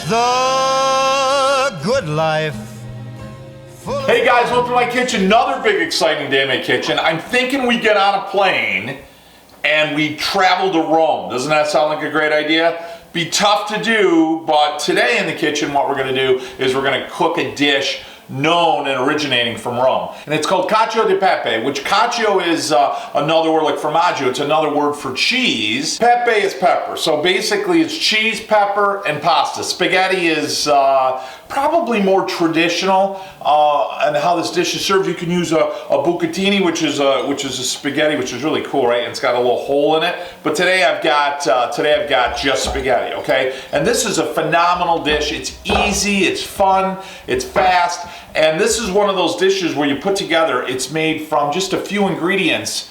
the good life. Hey guys, welcome to my kitchen. Another big exciting day in my kitchen. I'm thinking we get on a plane and we travel to Rome. Doesn't that sound like a great idea? Be tough to do, but today in the kitchen what we're going to do is we're going to cook a dish known and originating from Rome. And it's called Cacio di Pepe, which Cacio is another word like formaggio. It's another word for cheese. Pepe is pepper. So basically it's cheese, pepper, and pasta. Spaghetti is probably more traditional and how this dish is served. You can use a bucatini, which is a spaghetti, which is really cool, right? And it's got a little hole in it. But today I've got just spaghetti, okay? And this is a phenomenal dish. It's easy, it's fun, it's fast. And this is one of those dishes where you put together, it's made from just a few ingredients.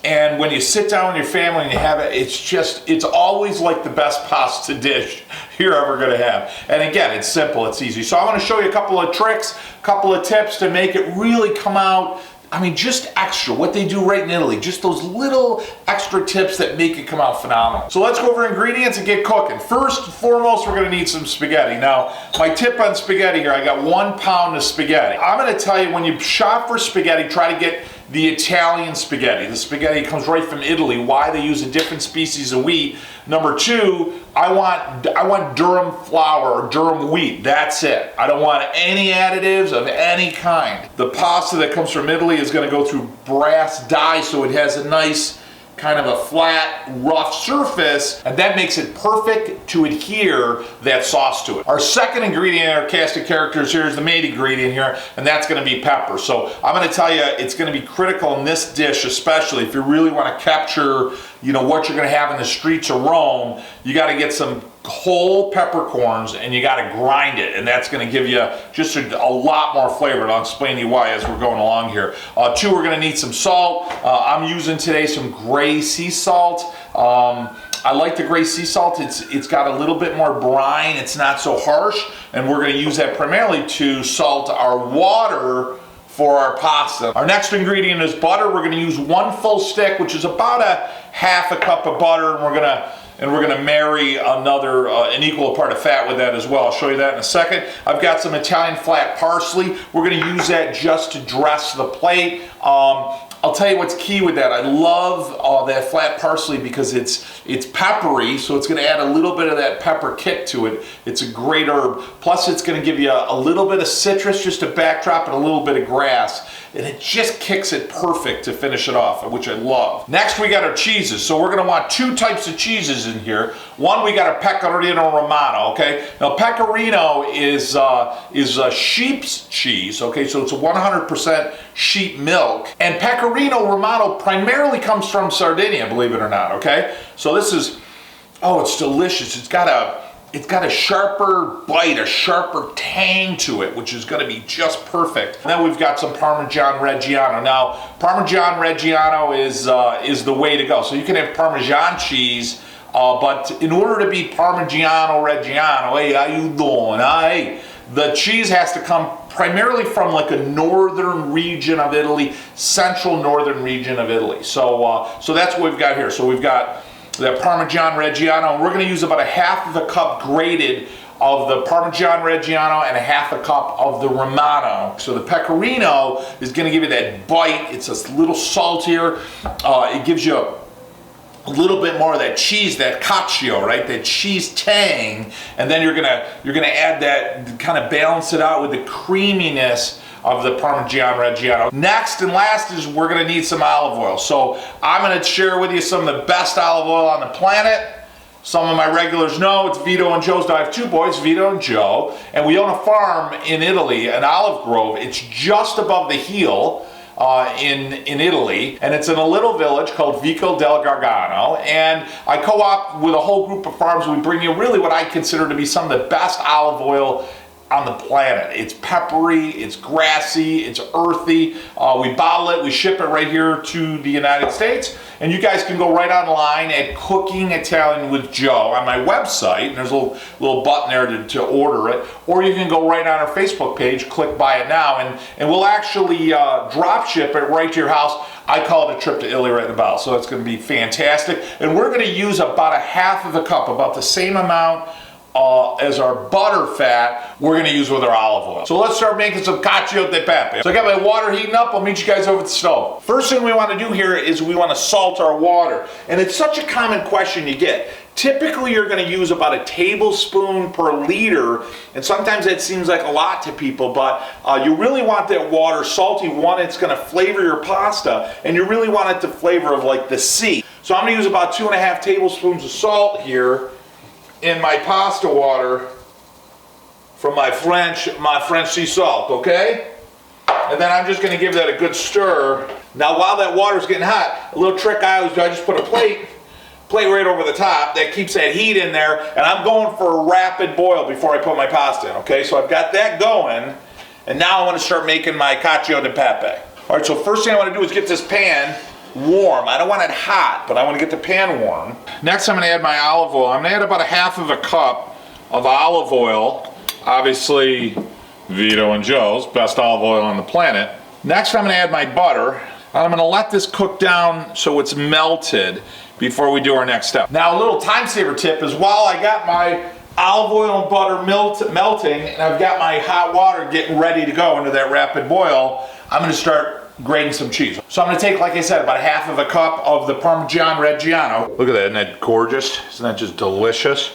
And when you sit down with your family and you have it, it's always like the best pasta dish you're ever gonna have. And again, it's simple, it's easy. So I wanna show you a couple of tricks, a couple of tips to make it really come out, I mean, just extra, what they do right in Italy, just those little extra tips that make it come out phenomenal. So let's go over ingredients and get cooking. First and foremost, we're gonna need some spaghetti. Now, my tip on spaghetti here, I got 1 pound of spaghetti. I'm gonna tell you, when you shop for spaghetti, try to get the Italian spaghetti. The spaghetti comes right from Italy. Why? They use a different species of wheat. Number 2, I want durum flour or durum wheat. That's it. I don't want any additives of any kind. The pasta that comes from Italy is going to go through brass die, so it has a nice kind of a flat, rough surface, and that makes it perfect to adhere that sauce to it. Our second ingredient in our cast of characters here is the main ingredient here, and that's gonna be pepper. So I'm gonna tell you, it's gonna be critical in this dish, especially if you really wanna capture, you know, what you're gonna have in the streets of Rome. You gotta get some whole peppercorns and you gotta grind it, and that's gonna give you just a lot more flavor, and I'll explain to you why as we're going along here. 2, we're gonna need some salt. I'm using today some gray sea salt. I like the gray sea salt. It's got a little bit more brine, it's not so harsh, and we're gonna use that primarily to salt our water for our pasta. Our next ingredient is butter. We're gonna use 1 full stick, which is about a half a cup of butter, and we're gonna marry an equal part of fat with that as well. I'll show you that in a second. I've got some Italian flat parsley. We're gonna use that just to dress the plate. I'll tell you what's key with that. I love that flat parsley because it's peppery, so it's gonna add a little bit of that pepper kick to it. It's a great herb. Plus it's gonna give you a little bit of citrus, just a backdrop, and a little bit of grass. And it just kicks it perfect to finish it off, which I love. Next we got our cheeses. So we're gonna want 2 types of cheeses in here. One, we got a Pecorino Romano, okay? Now Pecorino is a sheep's cheese, okay? So it's a 100% sheep milk. And Pecorino Romano primarily comes from Sardinia, believe it or not, okay? So this is, oh, it's delicious. It's got a sharper bite, a sharper tang to it, which is gonna be just perfect. And then we've got some Parmesan Reggiano. Now, Parmesan Reggiano is the way to go. So you can have Parmesan cheese, but in order to be Parmigiano Reggiano, hey, how you doing? Hey, the cheese has to come primarily from like a northern region of Italy, central northern region of Italy. So that's what we've got here. So we've got the Parmesan Reggiano, and we're going to use about a half of a cup grated of the Parmesan Reggiano and a half a cup of the Romano. So the Pecorino is going to give you that bite. It's a little saltier. It gives you a little bit more of that cheese, that cacio, right? That cheese tang, and then you're gonna add that, kind of balance it out with the creaminess of the Parmesan Reggiano. Next and last is we're gonna need some olive oil. So I'm gonna share with you some of the best olive oil on the planet. Some of my regulars know it's Vito and Joe's. I have 2 boys, Vito and Joe, and we own a farm in Italy, an olive grove. It's just above the heel in Italy, and it's in a little village called Vico del Gargano, and I co-op with a whole group of farms. We bring you really what I consider to be some of the best olive oil on the planet. It's peppery, it's grassy, it's earthy. We bottle it, we ship it right here to the United States, and you guys can go right online at Cooking Italian with Joe on my website, and there's a little button there to order it, or you can go right on our Facebook page, click buy it now, and we'll actually drop ship it right to your house. I call it a trip to Italy right in the bottle, so it's going to be fantastic. And we're going to use about a half of a cup, about the same amount as our butter fat, we're gonna use with our olive oil. So let's start making some Cacio de Pepe. So I got my water heating up. I'll meet you guys over at the stove. First thing we wanna do here is we wanna salt our water. And it's such a common question you get. Typically, you're going to use about a tablespoon per liter, and sometimes that seems like a lot to people, but you really want that water salty. One, it's going to flavor your pasta, and you really want it to flavor of like the sea. So I'm going to use about 2.5 tablespoons of salt here in my pasta water from my French sea salt, okay? And then I'm just going to give that a good stir. Now, while that water's getting hot, a little trick I always do, I just put a plate right over the top that keeps that heat in there, and I'm going for a rapid boil before I put my pasta in, okay? So I've got that going, and now I want to start making my Cacio de Pepe. All right, so first thing I want to do is get this pan warm. I don't want it hot, but I want to get the pan warm. Next, I'm going to add my olive oil. I'm going to add about 1/2 cup of olive oil. Obviously, Vito and Joe's, best olive oil on the planet. Next, I'm going to add my butter. I'm going to let this cook down so it's melted before we do our next step. Now, a little time saver tip is while I got my olive oil and butter melting, and I've got my hot water getting ready to go into that rapid boil, I'm going to start grating some cheese. So I'm going to take, like I said, about 1/2 cup of the Parmesan Reggiano. Look at that, isn't that gorgeous? Isn't that just delicious?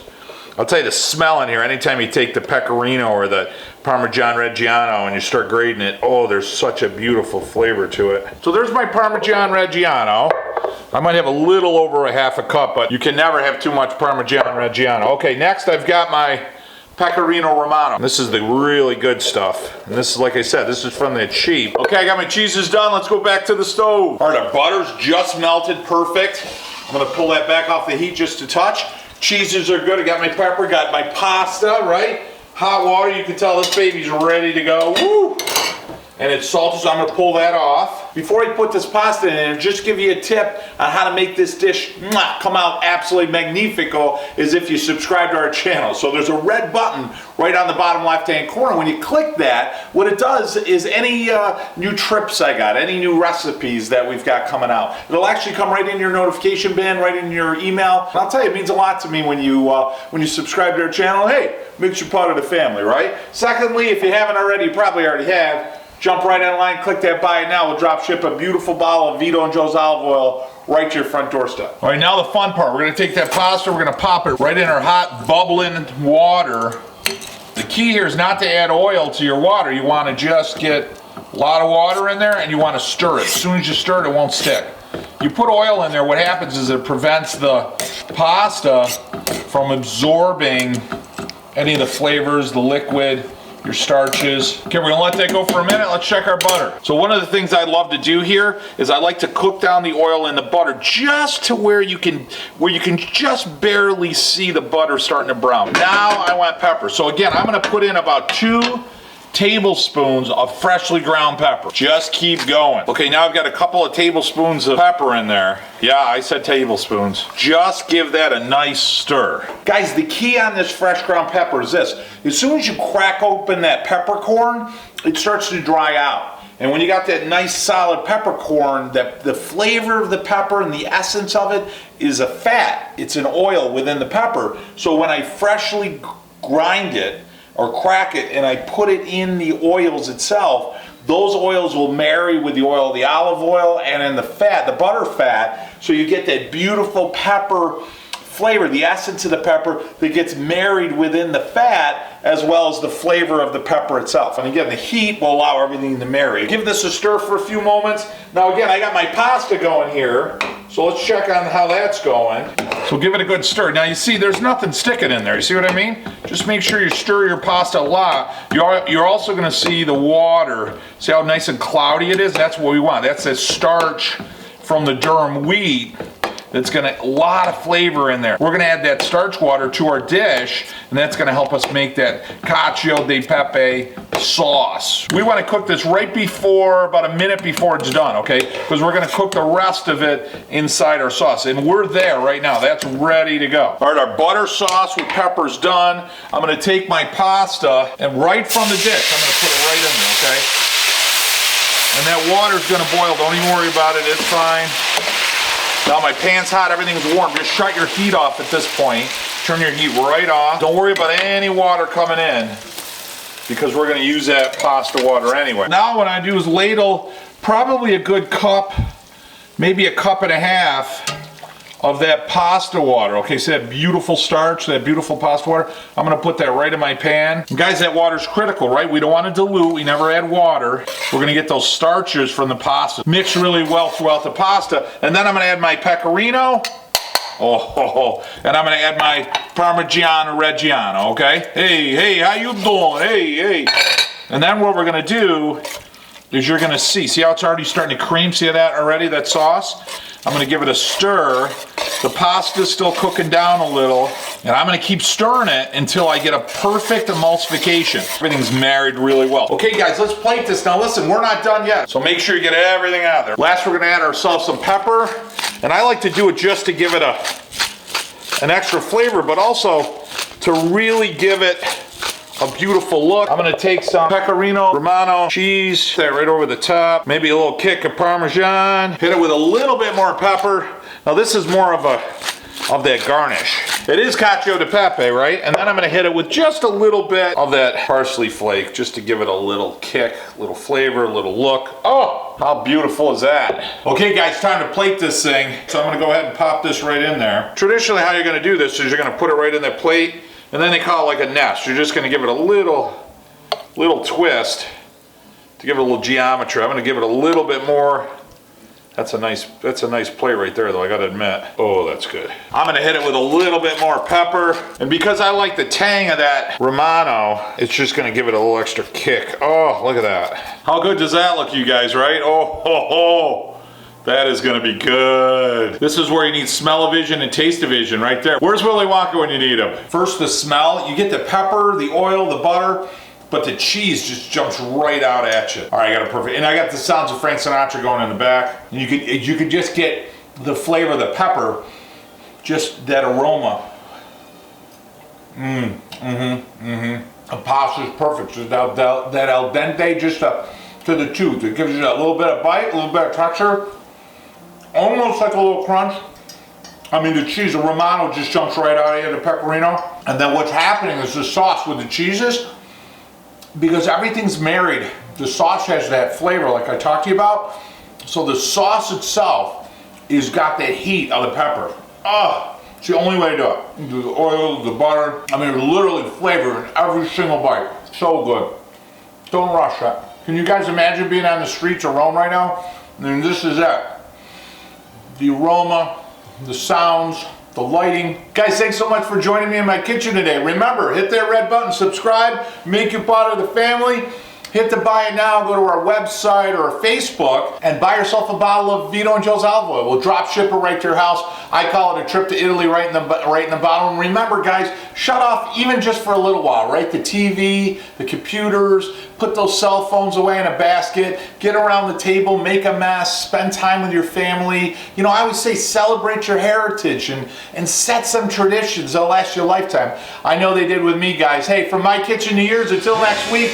I'll tell you the smell in here, anytime you take the pecorino or the Parmesan Reggiano and you start grating it, oh, there's such a beautiful flavor to it. So there's my Parmesan Reggiano. I might have a little over 1/2 cup, but you can never have too much Parmesan Reggiano. Okay, next I've got my Pecorino Romano. This is the really good stuff. And this is, like I said, this is from the cheap. Okay, I got my cheeses done. Let's go back to the stove. All right, our butter's just melted, perfect. I'm gonna pull that back off the heat just a touch. Cheeses are good. I got my pepper, got my pasta, right? Hot water, you can tell this baby's ready to go. Woo! And it's salty, so I'm gonna pull that off. Before I put this pasta in there, just give you a tip on how to make this dish come out absolutely magnifico is if you subscribe to our channel. So there's a red button right on the bottom left-hand corner. When you click that, what it does is any new trips I got, any new recipes that we've got coming out, it'll actually come right in your notification bin, right in your email. And I'll tell you, it means a lot to me when you subscribe to our channel. Hey, makes you part of the family, right? Secondly, if you haven't already, you probably already have, jump right in line, click that buy it now. We'll drop ship a beautiful bottle of Vito and Joe's olive oil right to your front doorstep. All right, now the fun part. We're gonna take that pasta, we're gonna pop it right in our hot, bubbling water. The key here is not to add oil to your water. You wanna just get a lot of water in there and you wanna stir it. As soon as you stir it, it won't stick. You put oil in there, what happens is it prevents the pasta from absorbing any of the flavors, the liquid, your starches. Okay, we're gonna let that go for a minute. Let's check our butter. So one of the things I love to do here is I like to cook down the oil in the butter just to where you can just barely see the butter starting to brown. Now I want pepper. So again, I'm gonna put in about 2 tablespoons of freshly ground pepper. Just keep going. Okay, now I've got a couple of tablespoons of pepper in there. Yeah, I said tablespoons. Just give that a nice stir. Guys, the key on this fresh ground pepper is this. As soon as you crack open that peppercorn, it starts to dry out. And when you got that nice solid peppercorn, the flavor of the pepper and the essence of it is a fat. It's an oil within the pepper. So when I freshly grind it, or crack it, and I put it in the oils itself, those oils will marry with the oil, the olive oil, and then the fat, the butter fat, so you get that beautiful pepper flavor, the essence of the pepper that gets married within the fat, as well as the flavor of the pepper itself. And again, the heat will allow everything to marry. Give this a stir for a few moments. Now again, I got my pasta going here, so let's check on how that's going. So give it a good stir. Now you see there's nothing sticking in there, you see what I mean? Just make sure you stir your pasta a lot. You're also gonna see the water. See how nice and cloudy it is? That's what we want. That's the starch from the durum wheat. That's gonna, a lot of flavor in there. We're gonna add that starch water to our dish, and that's gonna help us make that Cacio de Pepe sauce. We wanna cook this right before, about a minute before it's done, okay? Because we're gonna cook the rest of it inside our sauce. And we're there right now, that's ready to go. All right, our butter sauce with pepper's done. I'm gonna take my pasta, and right from the dish, I'm gonna put it right in there, okay? And that water's gonna boil, don't even worry about it, it's fine. Now my pan's hot, everything's warm. Just shut your heat off at this point. Turn your heat right off. Don't worry about any water coming in because we're gonna use that pasta water anyway. Now what I do is ladle probably a good cup, maybe a cup and a half of that pasta water. Okay, so that beautiful starch, that beautiful pasta water, I'm gonna put that right in my pan. And guys, that water's critical, right? We don't wanna dilute, we never add water. We're gonna get those starches from the pasta mixed really well throughout the pasta. And then I'm gonna add my pecorino. And I'm gonna add my Parmigiano Reggiano, okay? Hey, how you doing? Hey. And then what we're gonna do is you're gonna see how it's already starting to cream? See that already, that sauce? I'm gonna give it a stir. The pasta's still cooking down a little, and I'm gonna keep stirring it until I get a perfect emulsification. Everything's married really well. Okay guys, let's plate this. Now listen, we're not done yet, so make sure you get everything out of there. Last, we're gonna add ourselves some pepper, and I like to do it just to give it an extra flavor, but also to really give it a beautiful look. I'm gonna take some pecorino romano cheese, that right over the top, maybe a little kick of Parmesan, hit it with a little bit more pepper. Now this is more of that garnish. It is Cacio de Pepe, right? And then I'm gonna hit it with just a little bit of that parsley flake, just to give it a little kick, a little flavor, a little look. Oh, how beautiful is that? Okay guys, time to plate this thing. So I'm gonna go ahead and pop this right in there. Traditionally, how you're gonna do this is you're gonna put it right in that plate, and then they call it like a nest. You're just gonna give it a little twist to give it a little geometry. I'm gonna give it a little bit more. That's a nice plate right there though, I gotta admit. Oh, that's good. I'm gonna hit it with a little bit more pepper. And because I like the tang of that Romano, it's just gonna give it a little extra kick. Oh, look at that. How good does that look, you guys, right? Oh. That is gonna be good. This is where you need smell-o-vision and taste-o-vision right there. Where's Willy Wonka when you need him? First the smell, you get the pepper, the oil, the butter, but the cheese just jumps right out at you. All right, I got it perfect. And I got the sounds of Frank Sinatra going in the back. And you could just get the flavor of the pepper, just that aroma. The pasta's perfect. Just that al dente, just to the tooth. It gives you that little bit of bite, a little bit of texture. Almost like a little crunch. I mean, the cheese, the Romano just jumps right out of here, the pecorino. And then what's happening is the sauce with the cheeses, because everything's married, the sauce has that flavor like I talked to you about. So the sauce itself is got that heat of the pepper. Oh, it's the only way to do it. The oil, the butter, I mean, literally flavor in every single bite. So good. Don't rush that. Can you guys imagine being on the streets of Rome right now? I mean, this is it. The aroma, the sounds, the lighting. Guys, thanks so much for joining me in my kitchen today. Remember, hit that red button, subscribe, make you part of the family. Hit the buy it now, go to our website or Facebook and buy yourself a bottle of Vito and Joe's olive oil. We'll drop ship it right to your house. I call it a trip to Italy right in the bottle. And remember guys, shut off even just for a little while, right? The TV, the computers, put those cell phones away in a basket, get around the table, make a mess, spend time with your family. You know, I always say celebrate your heritage and set some traditions that'll last your lifetime. I know they did with me, guys. Hey, from my kitchen to yours, until next week,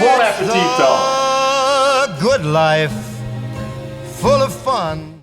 bon appetito. The good life, full of fun.